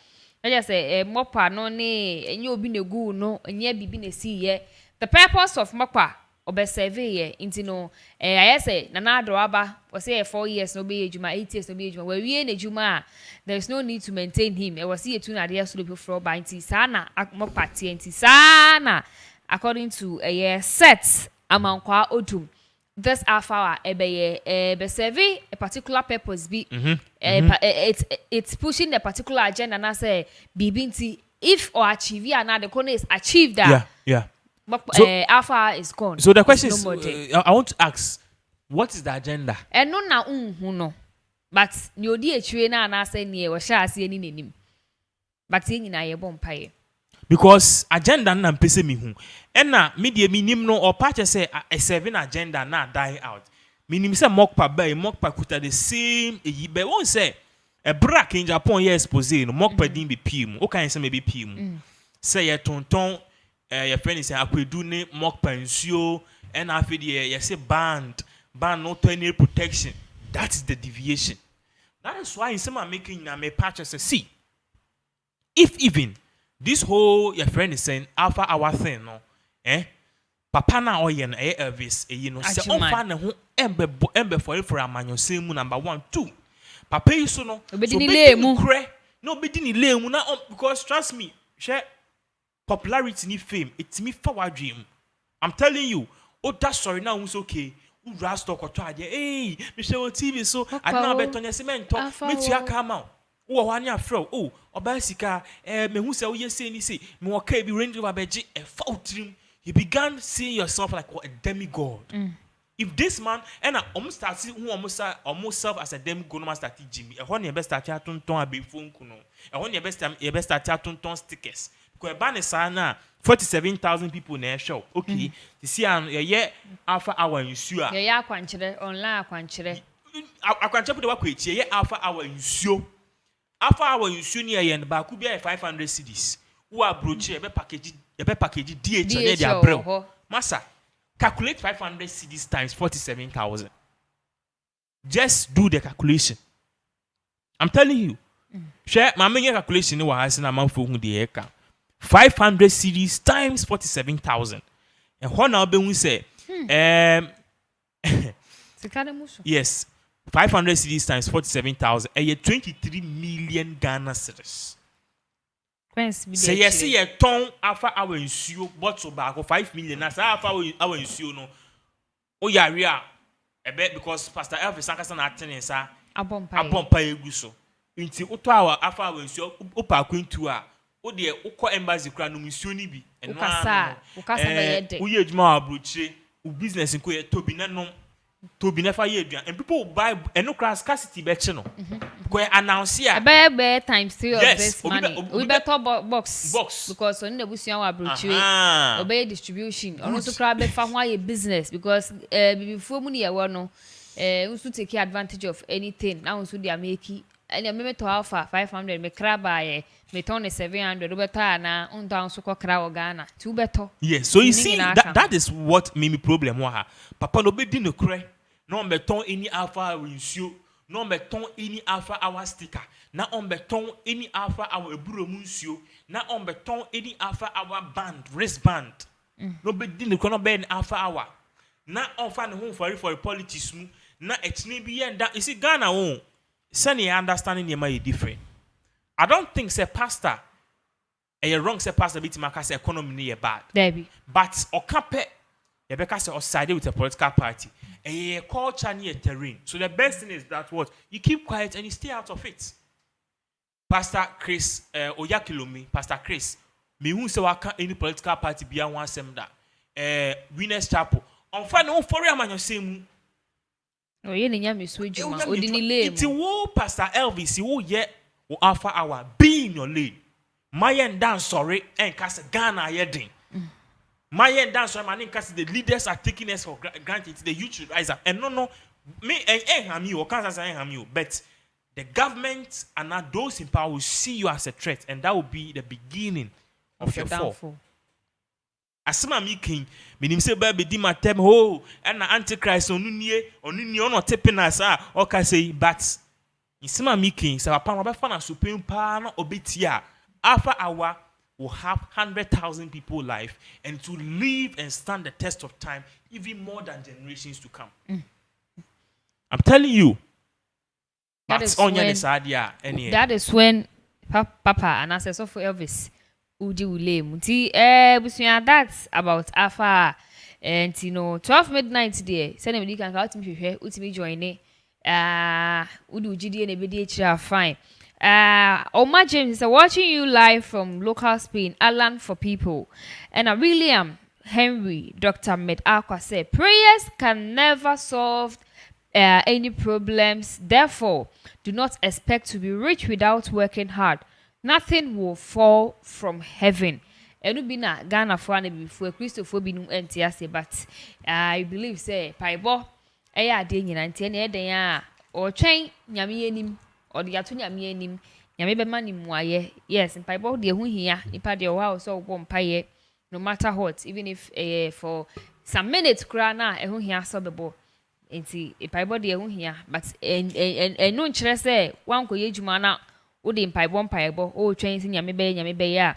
Speaker 1: I just say Mokpa no ne and you be no good no and ye be ne see ye. The purpose of Mokpa observe ye into no I say Nana Droaba was say 4 years no be ejuma 8 years no be ejuma. Where we in ejuma there is no need to maintain him. I was here to Nadia Sulupo for by Sana Mokpa TNT Sana according to a set Amankwa Odum. This Alpha be serving a particular purpose be it's pushing a particular agenda and I say BBT if or achieve now the corner is achieved that
Speaker 2: Yeah.
Speaker 1: So, Alpha is gone.
Speaker 2: So the question
Speaker 1: no
Speaker 2: is I want to ask what is the agenda?
Speaker 1: And no na no. But you di na and I say near was shall see any name. But in I bompire.
Speaker 2: Because agenda na mpese mi hu. Ena media minim no or patch say a seven agenda na die out. Minim say mokpa kuta the same but won't say a brak in Japan ye expose no mokpa din be pim. O kan say maybe pim. Say ye tonton your friend is akwedu ne mokpa nsuo and afid ye say band no any protection. That is the deviation. That is why in some are making na me patch say see if even this whole your friend is saying Alpha Hour thing no papa na oyen Elvis you know say on fa na ho embe for amanyo same mu number 1 2 papa yi so no
Speaker 1: obedi ni le mu
Speaker 2: no obedi ni le mu na because trust me share popularity ni fame it's me for dream I'm telling you oh that sorry now it's okay who ras talk or try hey me share on TV so I na beton cement me tia come out wo wa nya fro oh oba sika me hu se wo yesi ni say me wo ka bi range over beji e fautrim you began seeing yourself like a demigod. If this man and almost start see who almost serve as a demigod no start Jimmy e ho ne be start atonton abi phone kuno e ho ne be start atonton stickers because ban is na 47,000 people na show okay you see am ye Alpha Hour nsuo a
Speaker 1: ye akwankyere online
Speaker 2: akwankyere de wa kwachi ye Alpha Hour nsuo Alpha Hour nsuo ni ye ba ku bia 500 cedis who approach e be package DHL ne dia brew massa calculate 500 cedis times 47,000 just do the calculation I'm telling you share my main calculation ni wa hase na manfo hu de eka 500 cedis times 47,000 and how now be we say yes 500 cedis times 47,000 and 23 million Ghana cedis. Say yes, see a ton Alpha Hour nsuo bottle bag for 5 million. As Alpha Hour nsuo no. Oh yeah, real. A bit because Pastor Elvis Sankerson attending sa abompa egu so. Inti oto our Alpha Hour nsuo opa kwintu a. O de ukọ embassy kra no nsuo ni bi.
Speaker 1: Ukasa na yede.
Speaker 2: Uye adwuma abrochire. U business nko ye tobi na no. Tobi na fa ye aduan. And people buy eno kra scarcity be che no. Because announce here.
Speaker 1: Be times 3 of this money. We better box. Because on the busian wa brochire. Obey distribution. On also kra be fa ho business because before money e wo no we take advantage of anything. Now we dey make and ya me to Alpha 500 me kra buy me turn 700 better na on down so ko kra Ghana. Two better.
Speaker 2: Yes, so you see that is what me problem wa. Papa no be di no kre. No me turn any Alpha nsuo. No beton any Alpha Hour sticker. Na on beton any Alpha Hour eburo nsuo. Na on beton any Alpha Hour band, wristband. No be din no be Alpha Hour. Na on fa ne ho for politics mu. Na etni bi ye that you see Ghana won. Send your understanding your mind different. I don't think say pastor e wrong say pastor bit maka say economy ni bad.
Speaker 1: Debbie.
Speaker 2: But okape you be say side with a political party. A culture near terrain. So the best thing is that what you keep quiet and you stay out of it. Pastor Chris Oyakilomi, Pastor Chris, me who say waka any political party be one sem that Winners Chapel. On final for a man you say
Speaker 1: Oh, ye nya me so ejuma odini lame.
Speaker 2: Iti wo Pastor Elvis wo ye wo Alpha Hour be in your lane. Mayen dance sorry and cast Ghana yedin. Mayen dance sorry man cast the leaders are taking us for granted. The youth should rise up. And no me and you or can't say you, but the government and not those in power will see you as a threat, and that will be the beginning of your fall. Asema mi king, minim se ba be di matem ho, and na antichrist onunie ono Pinax o ka say, but asema mi king, say papa no be fa na supreme pa na obetia. Alpha Hour will have 100,000 people live and to live and stand the test of time even more than generations to come. I'm telling you.
Speaker 1: That is when Papa and as so for Elvis Udi Ulem. That's about Alpha and 12 midnight there. Send me can out me ultimate join it. Udu GD and a BDH fine. Oma James is watching you live from local Spain, Alan for people. And William Henry, Dr. Med Aqua said, prayers can never solve any problems. Therefore, do not expect to be rich without working hard. Nothing will fall from heaven. Enu bi na Ghana for na before Christopher bi nu entiase, but I believe say paibo eya ade nyina ntie na eden a o twen nyame yenim o de ato nyame yenim nyame be ma ni muaye. Yes, paibo de hu hia ipa de o ha so wo mpaye no matter what, even if for some minutes kra na hu hia so bebo enti paibo de hu hia, but enu nkyere say wan koye djuma na wo de paibo o twen sin nyame be ya.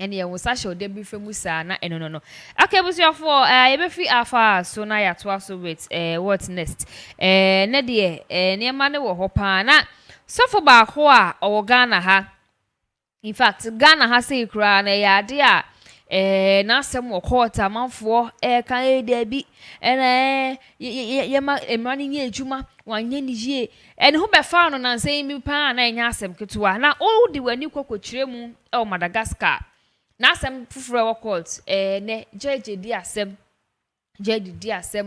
Speaker 1: And ye was actually debi from Musa na no. Okay, was your for you free alpha so na ya to also with what next? Na de near man wo hopa na so for ba ho a o Ghana ha. In fact, Ghana ha say kra na ya de a na sem wo quarter manfo kan debi ye ma emani nye adwuma wanye ni yie en ho be fa no na say mi pa na nya asem ketewa na o de wani kokokire mu e Madagascar. Na asem fufure wo court ne jeje di asem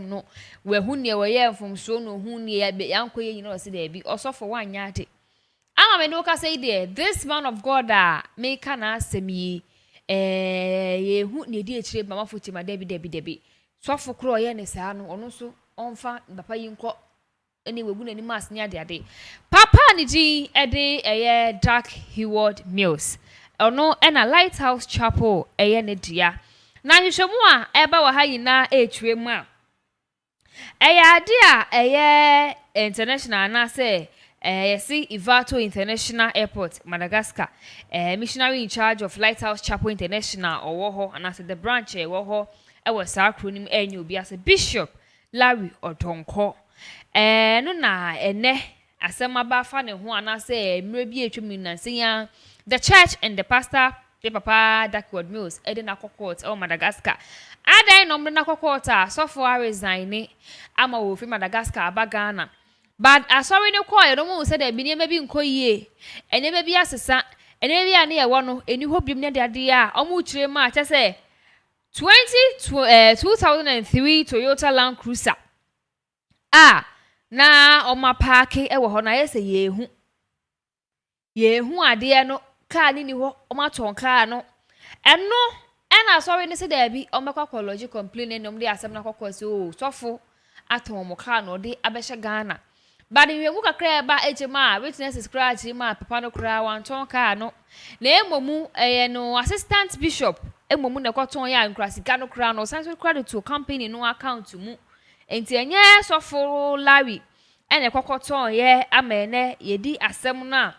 Speaker 1: no we hu ne we ye mfomso no hu ne yanko ye nyina o se da bi osofo wanya ade ama me no ka say there this man of God make na asem yi ye hu ne di ekire mama foti ma debi sofo kro ye ne saa no ono so onfa papa yi nko eni we gu na ni mas nya ade papa ni ji ede Dark Heward Mills ono ena Lighthouse Chapel ne dia na hwehwemu a eba wa ha yina etwe mu a ade a international na say see Ivato International Airport Madagascar missionary in charge of Lighthouse Chapel International owo ho and as the branch owo ho e was acronym enye obi as Bishop Larry Odonko no na ene asema ba fa ne ho ana say mre bi etwemu na ya the church and the pastor the papa Dark Heward Mills na court Madagascar adan no mre na court so for resign ama wo fi Madagascar aba Ghana but asori ne call no mo say da bi ne ma bi nkoyie ene ma bi asesa ene bi ane ye wo no eni hobim ne de ade a omo kire ma che say 2003 Toyota Land Cruiser na oma parke e wo ho na yese yehu ade no car ni ho oma ton car no eno na sorry ne se da bi omekwa college complain no mde asem na kokose o sofo aton mo car no de abehye Ghana but we mu kakra ba ejema witness scratch ma papa no kra wan ton car no na emomu no assistant bishop emomu na kwaton ya nkrasika no kra no sanso credit to company no account mu enti enye sofo Larry ene kwakoton ye amene yedi asem na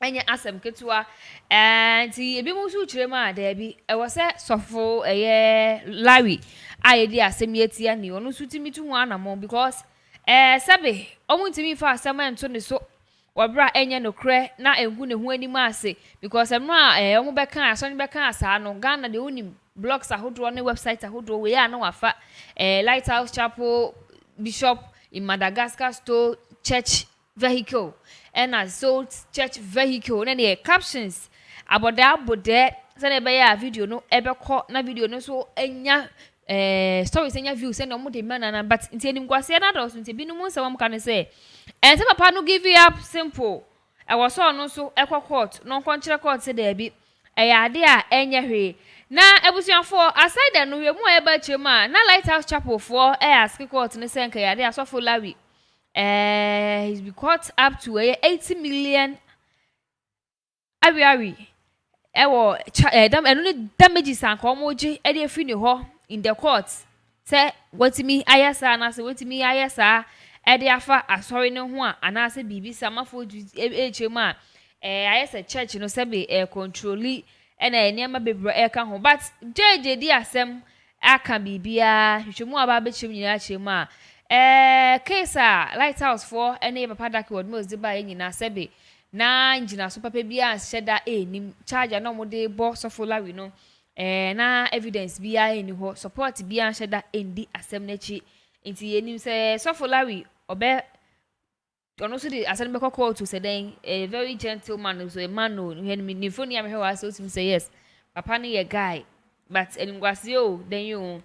Speaker 1: enye asem ketua enti ebi mu su kire ma da bi e wo se sofo Larry ayedi asem yetia ni onu su timitu hu anamo because sabe omuntimi fa asem ento ne so wabra enye no kre na engu ne hu anim ase because emno omu beka aso ni beka asa no Ghana de unim blogs ahodo ne website ahodo we ya na wafa Lighthouse Chapel Bishop in Madagascar store church vehicle and a sold church vehicle and the captions about that but there say be ya video no ebe ko na video no so enya stories enya views and omo de man na but nti enim kwase na do so nti binu mu se wam kan say say papa no give you up simple e wo so no so ekwa court no nkonkyere court say da bi ade a enya hwe na ebusuafo aside the no we mu e ba chema na Lighthouse Chapel for ask court ne say nka ade asofo lawi he's been caught up to 80 million awi ewo damages and komoji e dey free ne ho in the court say wetimi ayasa na say wetimi ayasa e dey afa asori ne ho a ana say bibi samafo echema ayasa church no say be controlly e na enema bebro e ka ho but jeje di asem aka bibia hwehwemu aba be chim nyina chema case Lighthouse for ene papa daki word most ba nyina say be na njina so papa bia sheda nim charge na mo de bo sofola we no na evidence bia eni ho support bia sheda endi asem na chi nti enim se sofola we obe ono so de asem be kokko to say den a very gentleman so a man no when me ni phone ya me wa so say yes papa ne ye guy but enimkwase o den you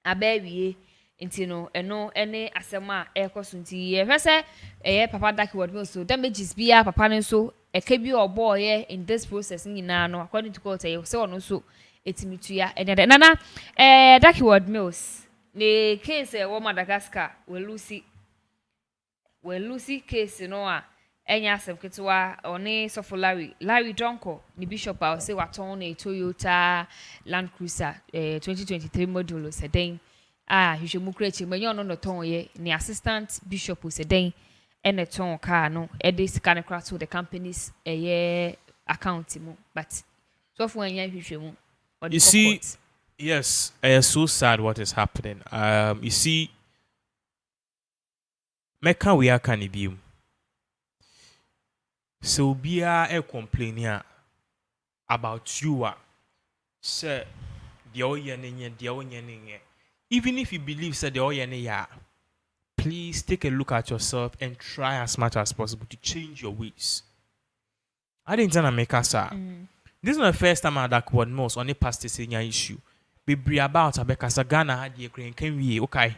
Speaker 1: abawie nti no eno ene asema ekoso nti ye hwese papa daki word me so damages bia papa ne so eka bi obo ye in this process nyina no according to court ye so ono so etimitua ene nana daki word mills ne case wo Madagascar we Lucy case no a enya asem ketwa one sofo Larry Donko ni bishop a say waton na Toyota Land Cruiser 2023 model sedan hwehwemu krechi manyo no ton ye ni assistant bishop sedan ene ton car no e dey sika ne kra to the company's account mu but sofo anya hwehwemu.
Speaker 2: You see, yes, it's so sad what is happening. You see, Mecca we are cannibal. So be a complaining about you say the oyenye. Even if you believe say the oyenye, please take a look at yourself and try as much as possible to change your ways. I didn't tell Mecca sir. This is not the first time I had word most on a past issue. We bring about Abeka Ghana had the Ukraine can we okay.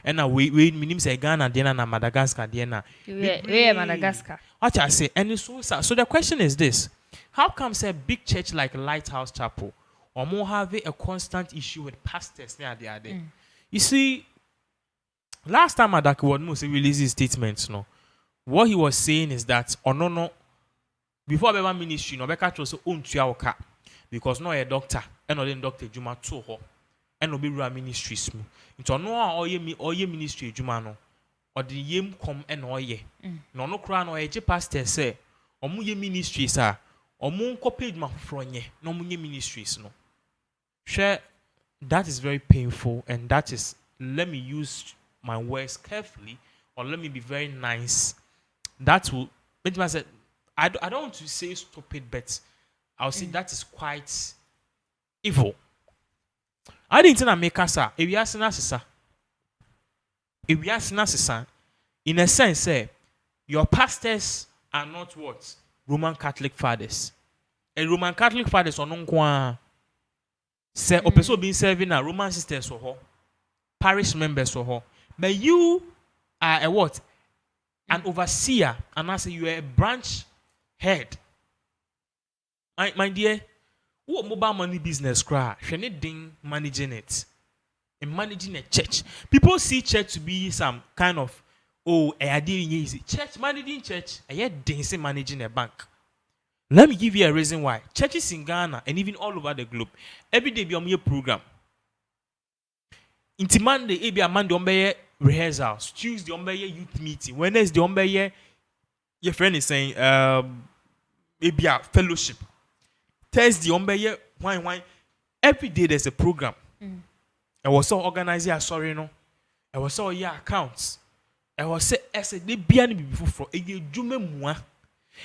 Speaker 2: And now we minim say Ghana Diana na Madagascar Diana.
Speaker 1: We Madagascar.
Speaker 2: What I say, and it's so sad. So the question is this: how come say big church like Lighthouse Chapel or more have a constant issue with pastors near the other? You see, last time Adak word most released his statements, no, what he was saying is that no. Before Bema ministry, no beka chose own tuaoka because no a doctor, and no doctor Juma to ho, and no be run ministries mu. Into no oye ministry Juma no, or the yem come and oye. No crown or a pastor say, or mu ye ministries sir, or mu paid ma fronye, no mu ye ministries no. Share that is very painful, and that is, let me use my words carefully, or let me be very nice. That will make me say. I don't want to say stupid, but I'll say that is quite evil. I didn't make us if we are in a sense, your pastors are not what? Roman Catholic fathers. And Roman Catholic fathers are non say person being serving a Roman sisters or parish members or but you are a what? An overseer, and I say you are a branch head. My dear, what mobile money business cry? Ding managing it and managing a church. People see church to be some kind of easy. Church managing church, and yet ding managing a bank. Let me give you a reason why. Churches in Ghana and even all over the globe, every day be on your program. Into Monday, be a Monday on rehearsals. Tuesday on youth meeting. Wednesday on your friend is saying, maybe a fellowship. Thursday, wine. Every day there's a program. I was so organized, sorry, no. I was so accounts. I was say, they be any before a jume moi.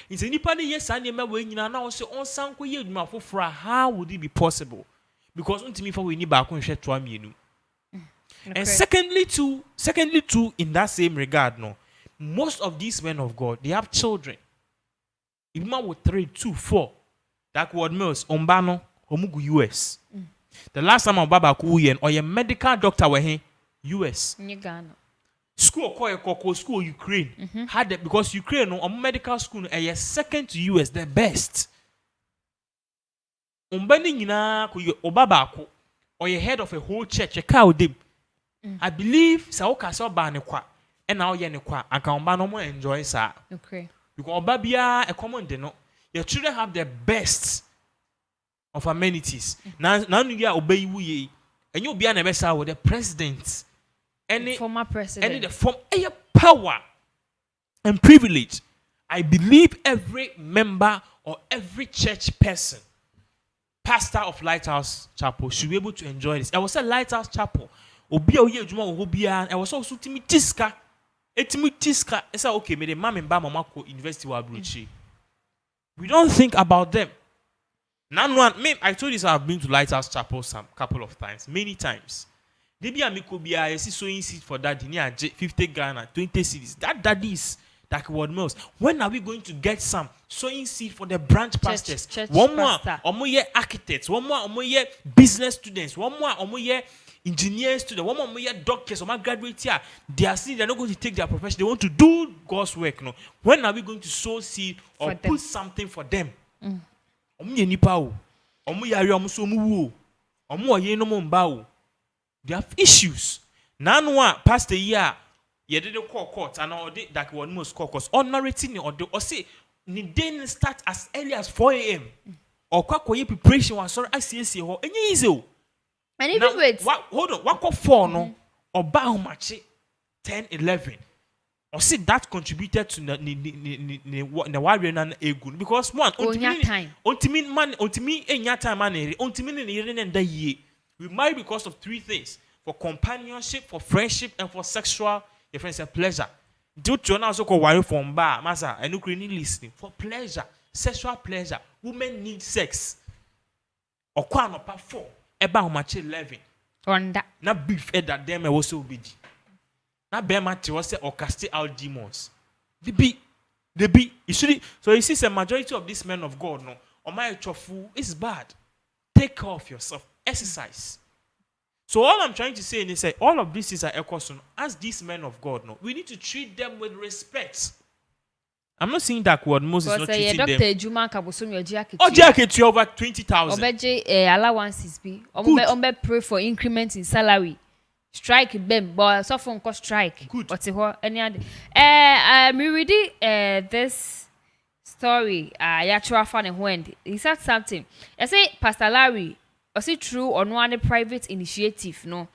Speaker 2: It's any party, yes, I never win. I now say, on some way, for how would it be possible? Because unto me, for we need back on share to me. And secondly, too, in that same regard, no. Most of these men of God, they have children. If man with 3, 2, 4, that word mills, Ombano, Omugu US. The last time Baba Kuyen or a medical doctor were here, US.
Speaker 1: Ghana.
Speaker 2: School called school Ukraine had that because Ukraine no medical school a second to US the best. Umbani nyina ko Obaba ko or a head of a whole church a cow dim. I believe Saoka so ba ne kwa and now ye ne kwa and can no more enjoy sa.
Speaker 1: Okay.
Speaker 2: Because Obabia a common de no. Your children have the best of amenities. Now you obey you and you'll be an ambassador with the president. Any
Speaker 1: former president.
Speaker 2: Any the form power and privilege. I believe every member or every church person, pastor of Lighthouse Chapel, should be able to enjoy this. I was at Lighthouse Chapel. I was also Timitiska. Timitiska. I said, okay, me the mom and mama university wa bruchi. We don't think about them. I told you I've been to Lighthouse Chapel some couple of times, many times. Maybe I could be a sowing seed for daddy near 50 Ghana, 20 cities. That daddy is like what most. When are we going to get some sowing seed for the branch pastors? One more year architects, one more year business students, one more year engineers students, one more year doctors, one graduates here. They are saying they're not going to take their profession. They want to do God's work. No. When are we going to sow seed or put something for them? They have issues. Now, past a year, you didn't call court and all that one most call courts. Or narrating or say, you didn't start as early as 4 a.m. Or quack preparation was sorry, I see and easy.
Speaker 1: And even with
Speaker 2: hold on, what call 4 no or bow much 10, 11. Or see that contributed to the warrior and a good because one
Speaker 1: time.
Speaker 2: We marry because of 3 things: for companionship, for friendship, and for sexual pleasure. Do you also call worry from bar, massa, and you need listening for pleasure, sexual pleasure. Women need sex. Or quan or 4 about much 11.
Speaker 1: On that,
Speaker 2: not beef that them also be. Not bear much was or cast out demons. They be. So you see, the majority of these men of God, no, or my chofu is bad. Take care of yourself. Exercise. So all I'm trying to say is that all of this is an equation. As these men of God, no, we need to treat them with respect. I'm not saying that word Moses not treating them.
Speaker 1: Dr. Juma Kabusum your jacket.
Speaker 2: Oh, jacket you over 20,000.
Speaker 1: Obeje allowances be. Ombe pray for increment in salary. Strike them, but so phone call strike.
Speaker 2: Good.
Speaker 1: What's it? Any other? Me ready this story. Yachua fan when he said something. I say Pastor Larry. Was it true or no private initiative no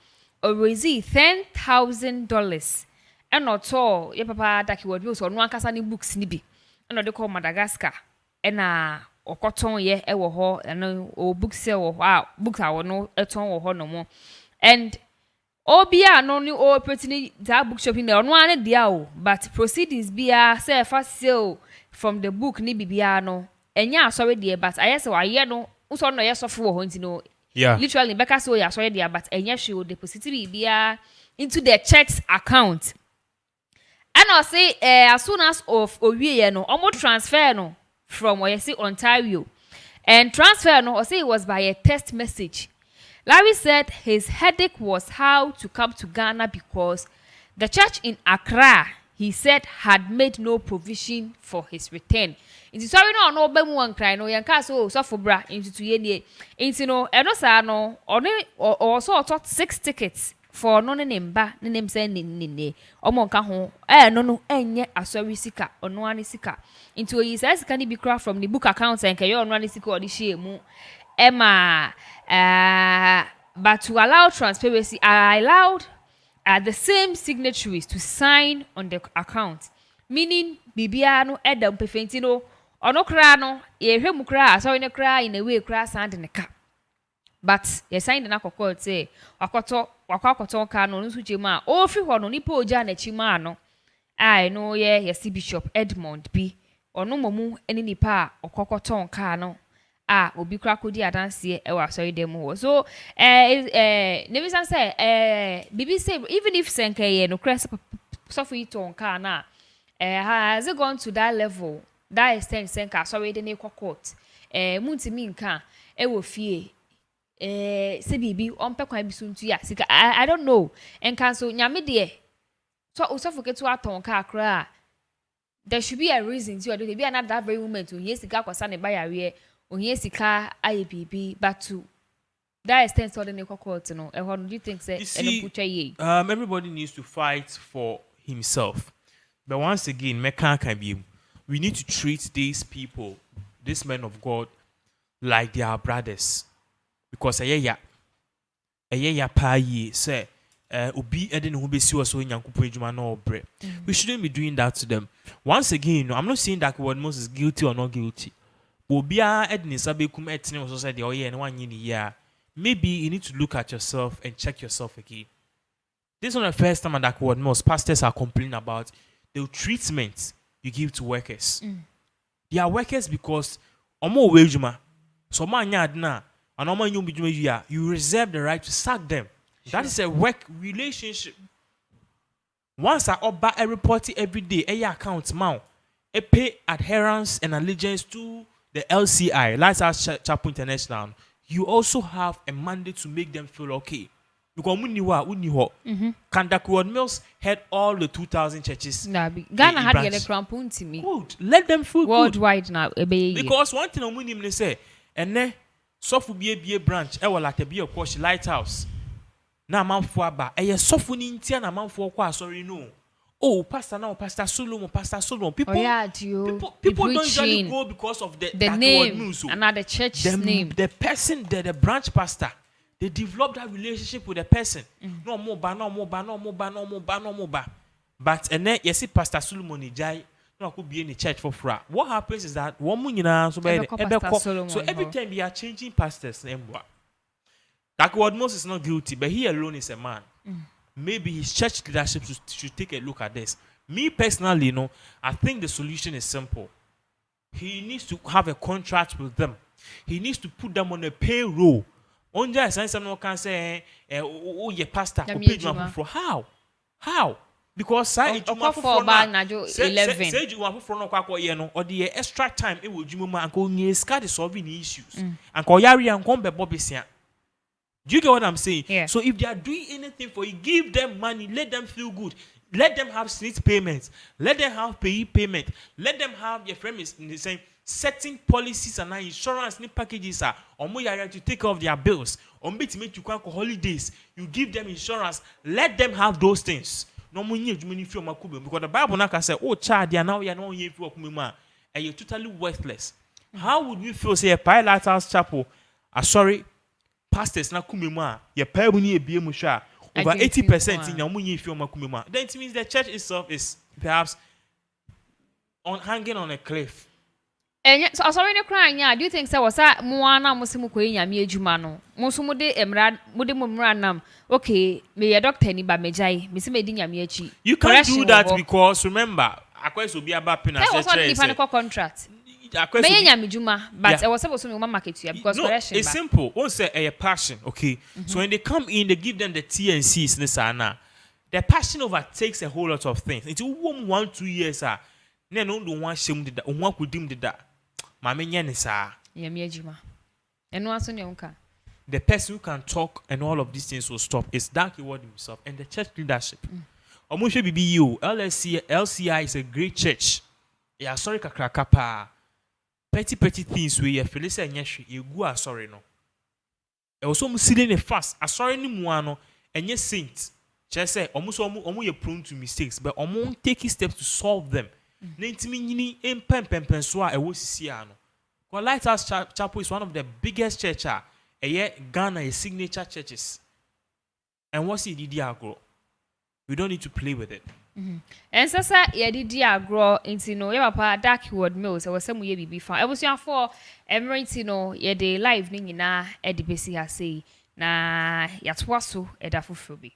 Speaker 1: or raise $10,000 and not all your papa that he would use or no casani books nibi and they call Madagascar and or cotton ye ever ho and or books sell or wow books I no a ton or no more and Obia no new or pretty that bookshop in there on one diao but proceedings be a say fast sale from the book nibi biano and yeah sorry dear but I saw I no also no yes of no
Speaker 2: yeah
Speaker 1: literally Becca so yeah sorry there but and yes she will deposit it into the church account and I'll say as soon as of Owie no almost transfer no from where you see Ontario and transfer no I say it was by a text message. Larry said his headache was how to come to Ghana because the church in Accra he said had made no provision for his return. Inti sorry no be mu cry no yanka so for bra into to ye inti no e no sa no or so thought 6 tickets for no name ba ne name say ni omo nka ho no enye asori sika ono ani sika inti oyi say sika ni bi craft from the book account and ke ono ani sika odi share mu Emma but to allow transparency I allowed the same signatories to sign on the account meaning bibia no edam pefenti no ono kra no ye hwemu kra so ne kra in a way kra sand ne ka but ye signed na kokko say wakoto ka no nsu chema o fi ho no nipa oja na chima no I know ye si Bishop Edmond bi ono momu eni nipa okokoton ka no obi kra kodi adanse e wa sorry dem ho so never say bibi say even if senke ye no kra so for it on ka na has it gone to that level that extent senka sorry de ne court muntimi nka e wo fie se bibi on pe kwan bi so ntu ya sika I don't know enka so nyame de so usofo ketu aton ka akra there should be a reason to do be another that very moment o here sika kwasa ne ba yare o here sika aye bibi but to that extent so the court no do you think say
Speaker 2: everybody needs to fight for himself, but once again we need to treat these people, these men of God, like they are brothers, because say obi ede ne ho besi so nyankopon adwuma na obre. We shouldn't be doing that to them. Once again, I'm not saying that what Moses is guilty or not guilty. Obia ede ne sabe kum etene so say de oye ne wanyi ne ya. Maybe you need to look at yourself and check yourself again. This is not the first time that what most pastors are complaining about the treatment you give to workers. They are workers because omo wejuma. So man na and omo nyum you reserve the right to sack them. That is a work relationship. Once I oba a report every day, a account now, a pay adherence and allegiance to the LCI, Lighthouse Chapel International. You also have a mandate to make them feel okay. Because Kandakwad Mills had all the 2,000 churches.
Speaker 1: Ghana had to get a crampon to me.
Speaker 2: Good. Let them feel
Speaker 1: worldwide
Speaker 2: good.
Speaker 1: Now.
Speaker 2: Because one thing I'm willing to say, and then soft will be a branch, I will like to be a coach lighthouse. Now, man for ba, a soft in India, and a man for sorry, no. Oh, Pastor now, Pastor Solomon. People, people don't usually go because of the
Speaker 1: name, another church name.
Speaker 2: The person, the branch pastor, they develop that relationship with the person. No more. But and then you see Pastor Solomon Ijai, no could be in the church for free. What happens is that so every time we are changing pastors, that word Moses is not guilty, but he alone is a man. Maybe his church leadership should take a look at this. Me personally, I think the solution is simple. He needs to have a contract with them. He needs to put them on a payroll. Only I someone can say, "Oh, your pastor, how? Because say you want for 11. Say you want for no or the extra time it will jumuma and go near scarce solving issues. And call Yari and come Bobisia. Do you get what I'm saying?
Speaker 1: Yeah.
Speaker 2: So if they are doing anything for you, give them money, let them feel good. Let them have snitch payments. Let them have pay payment. Let them have your friend is saying setting policies and insurance packages are to take care of their bills. To make you go holidays. You give them insurance. Let them have those things. No money because the Bible now can say, oh child, they are now here for and you're totally worthless. How would you feel say a Lighthouse Chapel? Sorry. Pastors na kumema ye pay mu ni ebie mu hwa over 80% in yamu ye fioma kumema. Then it means the church itself is perhaps hanging on a cliff.
Speaker 1: And so sorry no crying ya. Do you think so was that moana musimu ko nyame adwuma no? Mo so mode emra mode momra nam. Okay, me your doctor ni ba mejai. Me se me di nyame achi.
Speaker 2: You can't do that because remember, akwa obi aba Pinax church.
Speaker 1: That was not contract. But I was supposed to market here because
Speaker 2: no, it's simple. One say a passion, okay. So when they come in, they give them the T and C's. The passion overtakes a whole lot of things. It's 1-2 years. No one shame did that. One could dim that. Mama Yanisa.
Speaker 1: And once on your
Speaker 2: the person who can talk and all of these things will stop. It's that word himself and the church leadership. Omushe BBU LCI is a great church. Yeah, sorry kakrakapa. Petty things we feel say nyeshi you go sorry no. E also musile ne fast asori ni mu ano enye saint. Che say omu ye prone to mistakes but omu take steps to solve them. Na ntimi nyini empempempen so a ewo sisi ano. Because Lighthouse Chapel is one of the biggest church Ghana is signature churches. And what's it did agro? We don't need to play with it.
Speaker 1: And sasa ye didi agro into no ye papa dark word mills or some ye be found. I was your for emirate no ye de live ni nyina e de besi ha sei na yatwaso e da foforo bi.